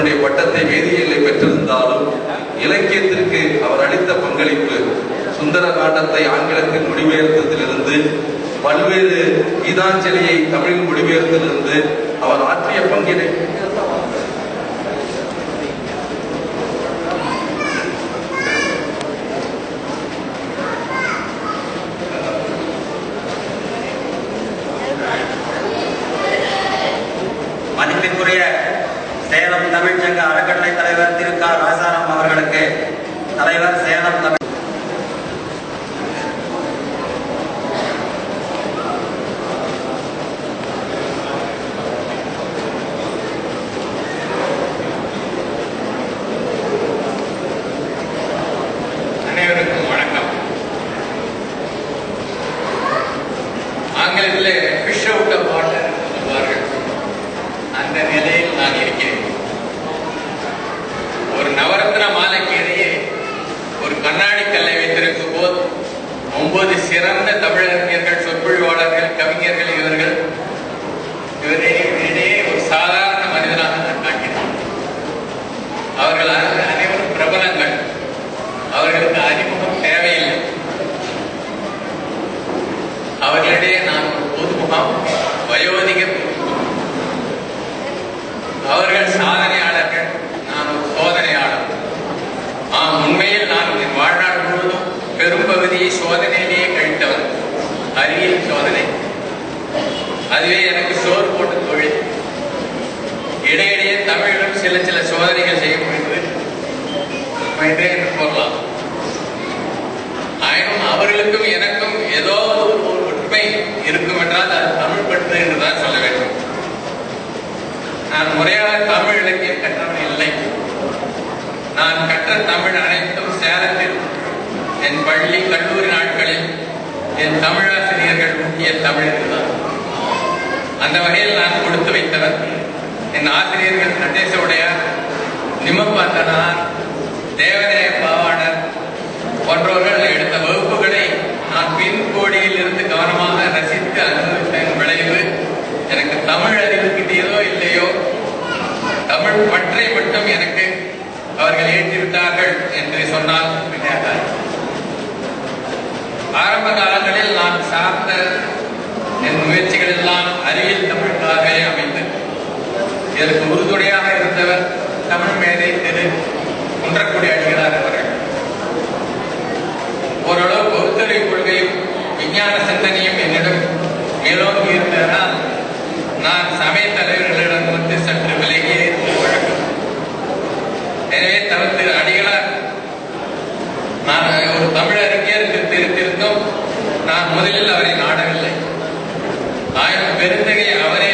தன்னுடைய பட்டத்தை வேதியியலை பெற்றிருந்தாலும் இலக்கியத்திற்கு அவர் அளித்த பங்களிப்பு சுந்தர காண்டத்தை ஆங்கிலத்தில் மொழிபெயர்த்ததிலிருந்து பல்வேறு கீதாஞ்சலியை தமிழில் மொழிபெயர்த்ததிலிருந்து அவர் ஆற்றிய பங்கினை மதிப்பிற்குரிய சேலம் தமிழ்ச்சங்க அறக்கட்டளை தலைவர் திரு க. ராசாராம் அவர்களுக்கு தலைவர் சேலம் தமிழ் அனைவருக்கும் வணக்கம். ஆங்கிலத்தில் ஃபிஷ் அவுட் ஆஃப் வாட்டர் சொல்வார்கள். அந்த நிலையில் நான் இருக்கிறேன். ஒரு நவரத்ன மாலைக்கு இடையே ஒரு கண்ணாடி கல்லை வைத்திருக்கும் போது 9 சிறந்த தமிழறிஞர்கள், சொற்பொழிவாளர்கள், கவிஞர்கள் இவரிடையே ஒரு சாதாரண மனிதனாக நான் காண்கிறேன். அவர்கள் அனைவரும் பிரபலங்கள். அவர்களுக்கு அறிமுகம் தேவையில்லை. அவர்களிடையே நான் ஒரு பொதுமுகம், வயோதிக அவர்கள் சாதனையாளர்கள், நான் ஒரு சோதனையாளர். உண்மையில் நான் என் வாழ்நாள் முழுவதும் பெரும்பகுதியை சோதனையிலேயே கழித்தவன். அறிவியல் சோதனை, அதுவே எனக்கு சோறு போட்ட தொழில். இடையிடையே தமிழிலும் சில சோதனைகள் செய்ய முடிந்தது என்று கூறலாம். ஆயினும் அவர்களுக்கும் எனக்கும் ஏதோ ஒரு ஒற்றுமை இருக்கும் என்றால் அது தமிழ் பற்று என்றுதான் சொல்ல வேண்டும். நான் முறையாக தமிழ் இலக்கியம் கற்றவன் இல்லை. நான் கற்ற தமிழ் அனைத்தும் சேலத்தில் என் பள்ளி கல்லூரி நாட்களில் என் தமிழாசிரியர்கள் முக்கிய தமிழர்கள். அந்த வகையில் நான் கொடுத்து வைத்தவர். என் ஆசிரியர்கள் நடேச உடையார், நிமப்பாத்தனார், தேவதேய பாவாணர் போன்றவர்கள் எடுத்த வகுப்புகளை நான் பின்கோடியில் இருந்து கவனமாக ரசித்து அனுபவித்ததன் விளைவு எனக்கு தமிழ் அறிவு கிட்டியதோ இல்லையோ, தமிழ் பற்றை மட்டும் எனக்கு அவர்கள் ஏற்றிவிட்டார்கள் என்று சொன்னால் விளையாட்டார். ஆரம்ப காலங்களில் நான் சார்ந்த என் முயற்சிகள் எல்லாம் அறிவியல் தமிழுக்காகவே அமைந்தது. இதற்கு உறுதுணையாக இருந்தவர் தமிழ் மேதை திரு குன்றக்குடி அடிகளார் அவர்கள். ஓரளவு பௌத்தறிவு கொள்கையும் விஞ்ஞான சிந்தனையும் என்னிடம் மேலோங்கி இருந்ததனால் நான் சமய தலைவர்களிடம் வந்து சற்று விலகியே வழக்கம். எனவே திரு அடிகளார் நான் ஒரு தமிழறிஞர் திருத்தும் நான் முதலில் அவரை நாடவில்லை. ஆயிரம் பெருந்தகை அவரே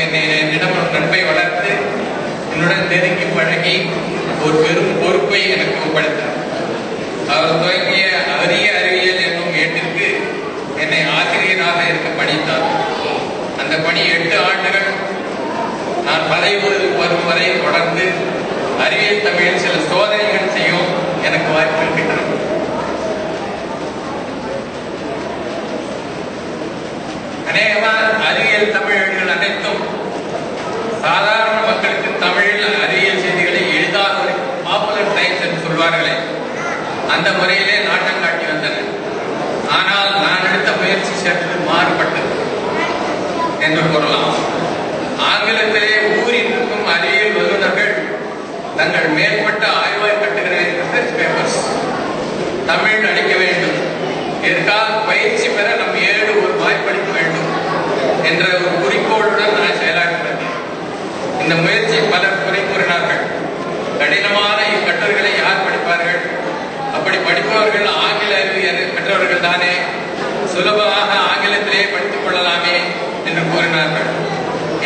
என்னிடம் ஒரு நட்பை வளர்த்து என்னுடன் நெருங்கி பழகி ஒரு பெரும் பொறுப்பை எனக்கு ஒப்படைத்தார். அவர் துவங்கிய அரிய அறிவியல் என்னும் ஏட்டிற்கு என்னை ஆசிரியராக இருக்க பணித்தார். அந்த பணி 8 ஆண்டுகள் நான் பதவி வரும் வரை தொடர்ந்து அறிவியல் தமிழில் சில சோதனைகள் செய்யும் எனக்கு வாய்ப்பு இருக்கின்றன. அநேகமாக அறிவியல் தமிழர்கள் அனைத்தும் சாதாரண மக்களுக்கு தமிழில் அறிவியல் செய்திகளை எளிதாக பாப்புலர் சயின்ஸ் என்று சொல்வார்களே, அந்த முறையிலே நாட்டம் காட்டி வந்தனர். ஆனால் நான் எடுத்த முயற்சி சற்று மாறுபட்டது என்று கூறலாம். ஆங்கிலத்திலே ஊரில் இருக்கும் அறிவியல் வல்லுநர்கள் தங்கள் மேற்பட்ட ஆய்வாய் கட்டுகிற ரிசர்ச் பேப்பர்ஸ் தமிழ் அளிக்க வேண்டும். இதற்காக பயிற்சி பெற நம் ஏடு ஒரு வாய்ப்பளிக்க வேண்டும் என்ற ஒரு குறிக்கோளுடன் நான் செயலாற்றி வந்தேன். இந்த முயற்சி பலர் குறை கூறினார்கள். கடினமான இக்கட்டுரைகளை யார் படிப்பார்கள்? அப்படி படிப்பவர்கள் ஆங்கில அறிவு பெற்றவர்கள் தானே, சுலபமாக ஆங்கிலத்திலே படித்துக் கொள்ளலாமே என்று கூறினார்கள்.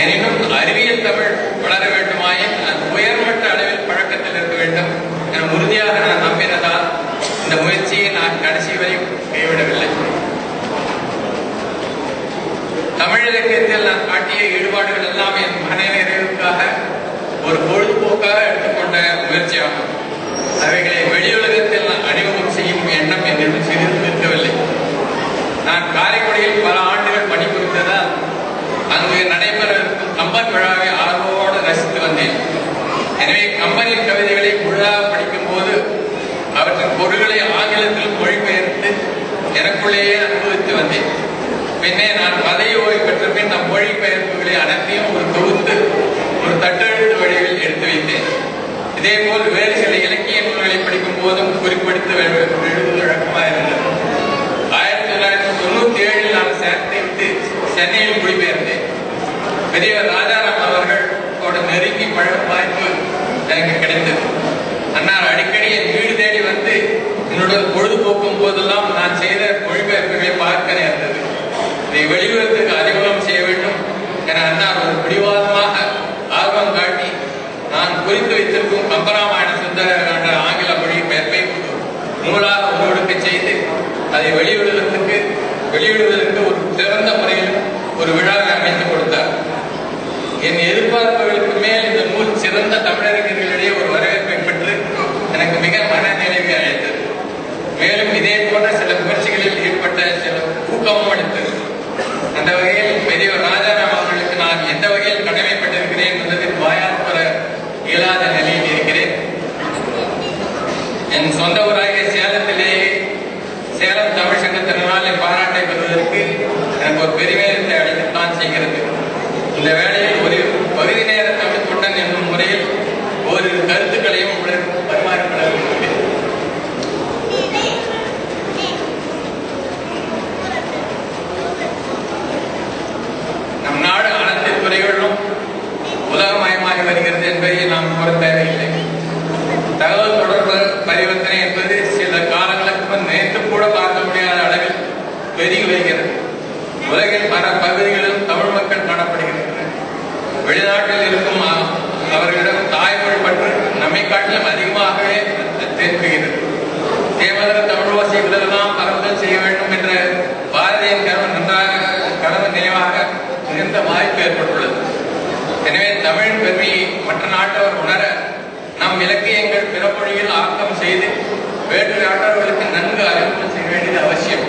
எனினும் அறிவியல் தமிழ் வளர வேண்டுமாயின் அது உயர்மட்ட அளவில் பழக்கத்தில் இருக்க வேண்டும் என உறுதியாக நான் நம்பினதால் இந்த முயற்சியை நான் கடைசி வரை கைவிடவில்லை. தமிழ் இலக்கியத்தில் நான் காட்டிய ஈடுபாடுகள் எல்லாம் என் மன நிறைவுக்காக ஒரு பொழுதுபோக்காக எடுத்துக்கொண்ட முயற்சியாகும். அவைகளை வெளியுலகத்தில் அறிமுகம் செய்யும் எண்ணம் என்னிடம் சிறிது இருக்கவில்லை. நான் காரைக்குடியில் பல ஆண்டுகள் பணிபுரிந்ததால் அங்கு நடைபெற இருக்கும் கம்பன் விழாவை ஆர்வத்தோடு ரசித்து வந்தேன். எனவே கம்பனின் கவிதைகளை முழுதாக படிக்கும் போது அவற்றின் பொருள்களை ஆங்கிலத்தில் மொழிபெயர்த்து எனக்குள்ளேயே அனுபவித்து வந்தேன். பின்னே நான் பதவி ஓய்வு பெற்ற பின் நம் மொழிபெயர்ப்புகளை அனைத்தையும் ஒரு தொகுத்து ஒரு தட்டெழுத்து வடிவில் எடுத்து வைத்தேன். இதேபோல் வேறு சில இலக்கிய நூல்களை படிக்கும் போதும் குறிப்பிடுத்து எழுதுவது வழக்கமாக இருந்தது. 1997 நான் சேலத்தை விட்டு சென்னையில் குடிபெயர்ந்தேன். பெரியவர் ராஜாராம் அவர்களோட நெருங்கி பழகும் வாய்ப்பு எனக்கு கிடைத்தது. அன்னார் அடிக்கடி என் வீடு தேடி வந்து என்னுடன் பொழுதுபோக்கும் போதெல்லாம் நான் செய்த மொழிபெயர்ப்புகளை பார்க்க நேர்ந்தது. இதை வெளியுறவுக்கு அறிமுகம் செய்ய வேண்டும் என அன்னார் ஒரு பிடிவாதமாக ஆர்வம் காட்டி நான் குறித்து வைத்திருக்கும் கம்பராமாயண சுந்தர ஆங்கில மொழிபெயர்ப்பை நூலாக உருவெடுக்க செய்து அதை வெளியிடுவதற்கு ஒரு சிறந்த முறையில் ஒரு விழாவை அமைத்துக் கொடுத்தார். என் எதிர்பார்ப்புகளுக்கு மேல் இந்த நூல் சிறந்த தமிழறிஞர்களிடையே ஒரு வரவேற்பை பெற்று எனக்கு மிக மனநிறைவை அளித்தது. மேலும் இதே போன்ற சில முயற்சிகளில் ஈடுபட்ட சில ஊக்கமும் அளித்தது. அந்த வகையில் பெரியவர் ராஜாராம் அவர்களுக்கு நான் எந்த வகையில் கடமைப்பட்டிருக்கிறேன் என்பதில் வாயால் பெற இயலாத நிலையில் இருக்கிறேன். என் சொந்த ஊராகிய சேலத்திலேயே சேலம் தமிழ் சங்கத்தினால் என் பாராட்டை பெறுவதற்கு எனக்கு ஒரு பெருமையத்தை அளிக்கத்தான் செய்கிறது. இந்த வேளையில் ஒரு பகுதி நேர தமிழ் தொண்டன் என்னும் முறையில் ஓரிரு கருத்துக்களையும் உங்களுக்கு பரிமாறிக்கொள்ள விரும்புகிறேன். நம் நாடு அனைத்து துறைகளிலும் உலகமயமாகி வருகிறது என்பதை நாம் கூற தேவையில்லை. தகவல் தொடர்பு பரிவர்த்தனை என்பது சில காலங்களுக்கு முன் நேற்று கூட பார்க்க முடியாத அளவில் பெருகி வருகிறது. உலகின் பல பகுதிகளிலும் தமிழ் மக்கள் காணப்படுகின்றனர். வெளிநாட்டில் இருக்கும் அவர்களிடம் தாய்மொழி பற்று நம்மை காட்டிலும் அதிகமாகவே தென்படுகிறது. தேவதர தமிழ் ஓசை விதெல்லாம் பரவல் செய்ய வேண்டும் என்ற பாரதியின் கனவு நினைவாக மிகுந்த வாய்ப்பு ஏற்பட்டுள்ளது. எனவே தமிழின் பெருமையை மற்ற நாட்டவர் உணர நம் இலக்கியங்கள் பிற மொழியில் ஆக்கம் செய்து வேற்று நாட்டவர்களுக்கு நன்கு அறிமுகம் செய்ய வேண்டியது அவசியம்.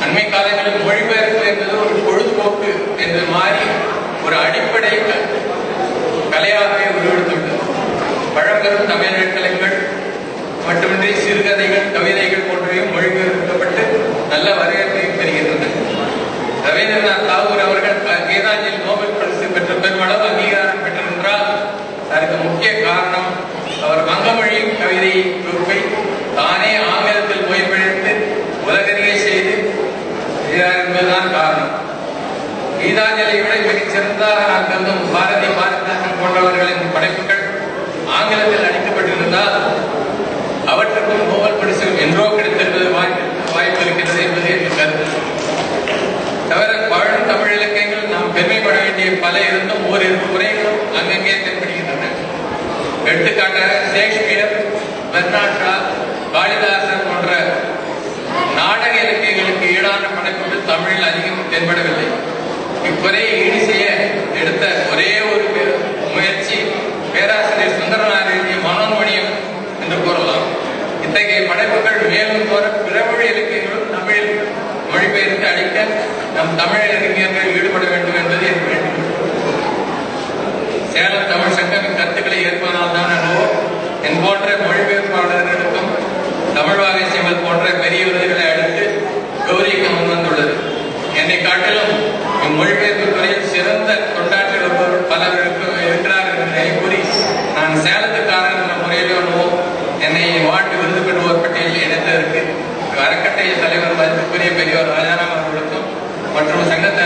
அண்மை காலங்களில் மொழிபெயர்ப்பு என்பது ஒரு பொழுதுபோக்கு என்று மாறி ஒரு அடிப்படை கலையாகவே உருவெடுத்துள்ளது. பழம்பெரும் தமிழ் எழுத்தலங்கள் மட்டுமின்றி சிறுகதைகள், கவிதைகள் போன்றவையும் மொழிபெயர்க்கப்பட்டு நல்ல வரவேற்பையும் பெறுகின்றன. ரவீந்திரநாத் தாகூர் அவர்கள் கீதாஞ்சலி நோபல் பரிசு பெற்ற பெருமளவு அங்கீகாரம் பெற்றிருந்தால் அதற்கு முக்கிய காரணம் அவர் வங்கமொழி கவிதை தொகுப்பை தானே ஆங்கிலத்தில் மொழிபெயர்த்து உலகறிய செய்து என்பதுதான் காரணம். கீதாஞ்சலியை விட மிகச் சிறந்ததாக நான் கருதும் பாரதி பாரதிதாசன் போன்றவர்களின் படைப்புகள் ஆங்கிலத்தில் அளிக்கப்பட்டிருந்தால் அவற்றுக்கும் நோபல் பரிசு என்றோ கிடைத்திருப்பது வாய்ப்பு இருக்கிறது என்பது என் கருத்து. தவிர பழம் தமிழ் இலக்கியங்கள் நாம் பெருமைப்பட வேண்டிய பல இருந்தும் ஓரிரு குறைகளும் அங்கங்கே தென்படுகின்றன. எடுத்துக்காட்டாக ஷேக்ஸ்பியர், பெர்னாட் ஷா, காளிதாசன் போன்ற நாடக இலக்கியங்களுக்கு ஈடான படைப்புகள் தமிழில் அதிகம் தென்படவில்லை. இக்குறையை ஈடு செய்ய எடுத்த ஒரே ஒரு முயற்சி பேராசிரியர் சுந்தரனார் எழுதிய மனோன்மணியம் என்று கூறலாம். இத்தகைய படைப்புகள் மேலும் பிற மொழி இலக்கியங்களும் தமிழில் மொழிபெயர்த்து அளிக்க நம் தமிழ் அறிஞர்கள் ஈடுபட வேண்டும் என்பது என் வேண்டுகோள். சேலம் தமிழ் சங்கமின் கருத்துக்களை ஏற்பதனால் தான் அல்லவோ என் போன்ற மொழிபெயர்ப்பாளர்களுக்கும் தமிழ் வாகை சிமல் போன்ற பெரிய விருதுகளை அளித்து கௌரவிக்க முன்வந்துள்ளது. என்னை காட்டிலும் இம்மொழிபெயர்ப்பு துறையில் சிறந்த கொண்டாற்றி வருபவர்கள் பலருக்கு இருக்கிறார்கள் என்று கூறி நான் சேலத்துக்காரன் என்ற முறையிலோ என்னை வாழ்த்து விருது பெறுவோர் பட்டியலில் இணைத்ததற்கு அறக்கட்டளை தலைவர் மதிப்புக்குரிய பெரியவர் ராஜாராம் அவர்களுக்கும் மற்றும் சங்கத்தை